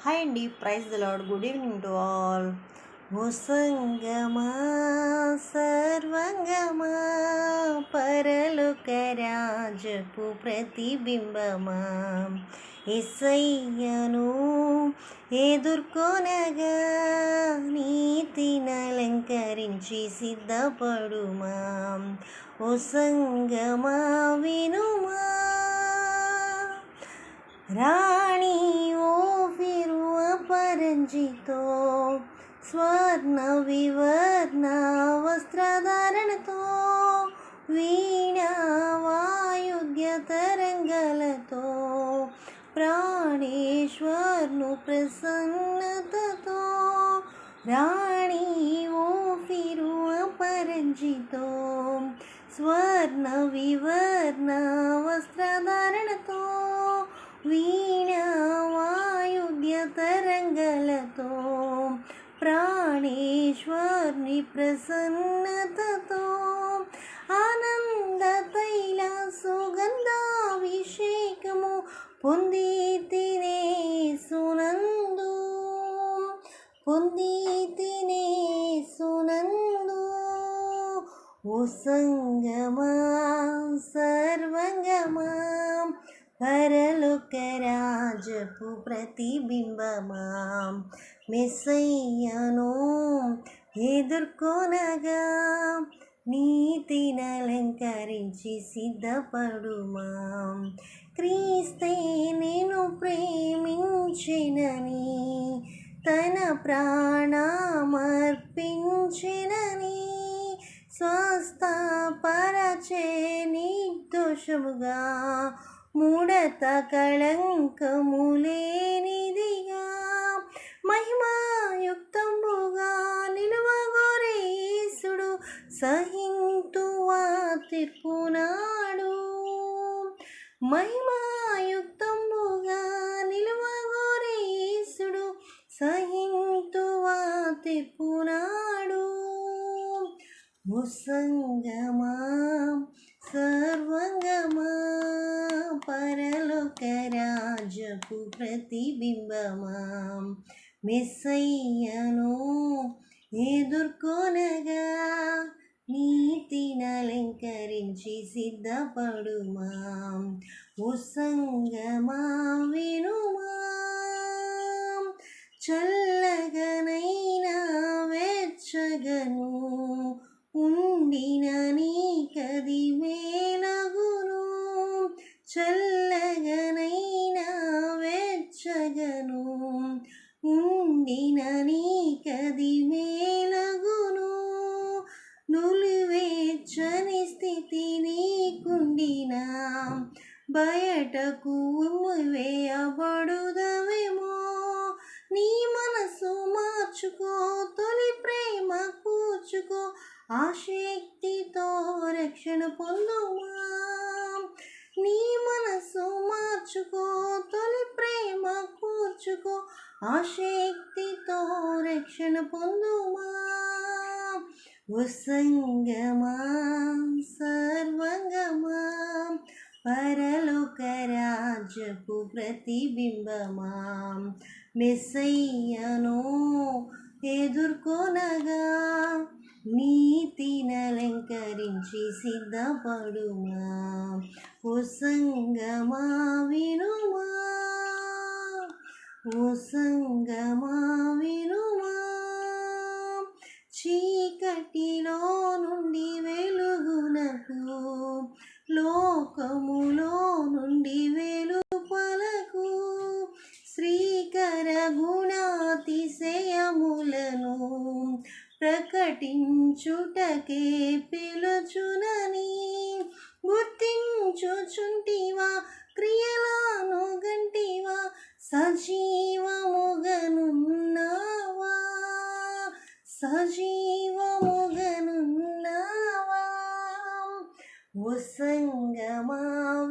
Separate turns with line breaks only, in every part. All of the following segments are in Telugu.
హాయ్ అండి, praise the lord. Good evening to all. ఓ సంగమా సర్వంగమా పరలోక రాజపు ప్రతిబింబమా, యేసయ్యను ఎదుర్కొనగా నీతినలంకరించి సిద్ధపడుమా. ఓ సంగమా వినుమా, రాణి ఓఫిరు అపరంజితో స్వర్ణ వివర్ణ వస్త్రధారణతో వీణా వాయుద్య తరంగలతో ప్రాణేశ్వర్ను ప్రసన్నతతో, రాణి ఓఫిరు అపరంజితో స్వర్ణ వివర్ణ వస్త్రధారణతో వీణా వాయుద్య తరంగలతో ప్రాణేశ్వర్ని ప్రసన్నతతో ఆనంద తైల సుగంధాభిషేకము పొంది తినే సునందు ఓ సంగమా సర్వంగమా పరలోక రాజపు ప్రతిబింబమా, మెస్సయ్యను ఎదుర్కొనగా నీతినలంకరించి సిద్ధపడుమా. క్రీస్తే నేను ప్రేమించినని తన ప్రాణమర్పించినని స్వస్థపరచే నిర్దోషముగా మూఢత కళంకము లేనిదిగా మహిమాయుక్తముగా నిలువగోరే యేసుడు సహింతువా తీర్పునాడు. మహిమాయుక్తముగా నిలువగోరే యేసుడు సహింతువా తీర్పునాడు. ఓ సంగమా సర్వంగమా పరలోక రాజపు ప్రతిబింబమా, మెస్సయ్యను ఎదుర్కొనగా నీతినలంకరించి సిద్ధపడుమా. ఓ సంగమా వినుమా, చల్లగనైనా వెచ్చగను ఉండిన నీకది మేలగును. చల్లగనైనా వెచ్చగను ఉండిన నీకది మేలగును. నులివేచ్చని స్థితి నీకుండిన బయటకు వేయబడుదవేమో. నీ మనసు మార్చుకో, తొలి ప్రేమ కూర్చుకో, ఆ శక్తితో రక్షణ పొందుమా. నీ మనసు మార్చుకో, తొలి ప్రేమ కూర్చుకో, ఆ శక్తితో రక్షణ పొందుమా. ఓ సంగమా సర్వంగమా పరలోక రాజపు ప్రతిబింబమా, మెస్సయ్యను ఎదుర్కొనగా నీతినలంకరించి సిద్ధపడుమా. ఓ సంగమా వినుమా, ఓ సంగమా వినుమా, చీకటిలో నుండి వెలుగునకు, లోకములో నుండి వెలుపలకు శ్రీకర గుణాతిశయములను ప్రకటించుటకే పిలుచునని గుర్తించుచుంటివా. క్రియలను గంటివా, సజీవముగనున్నావా, సజీవముగనున్నావా. ఓ సంగమా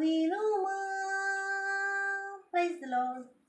వినుమా. Praise the lord.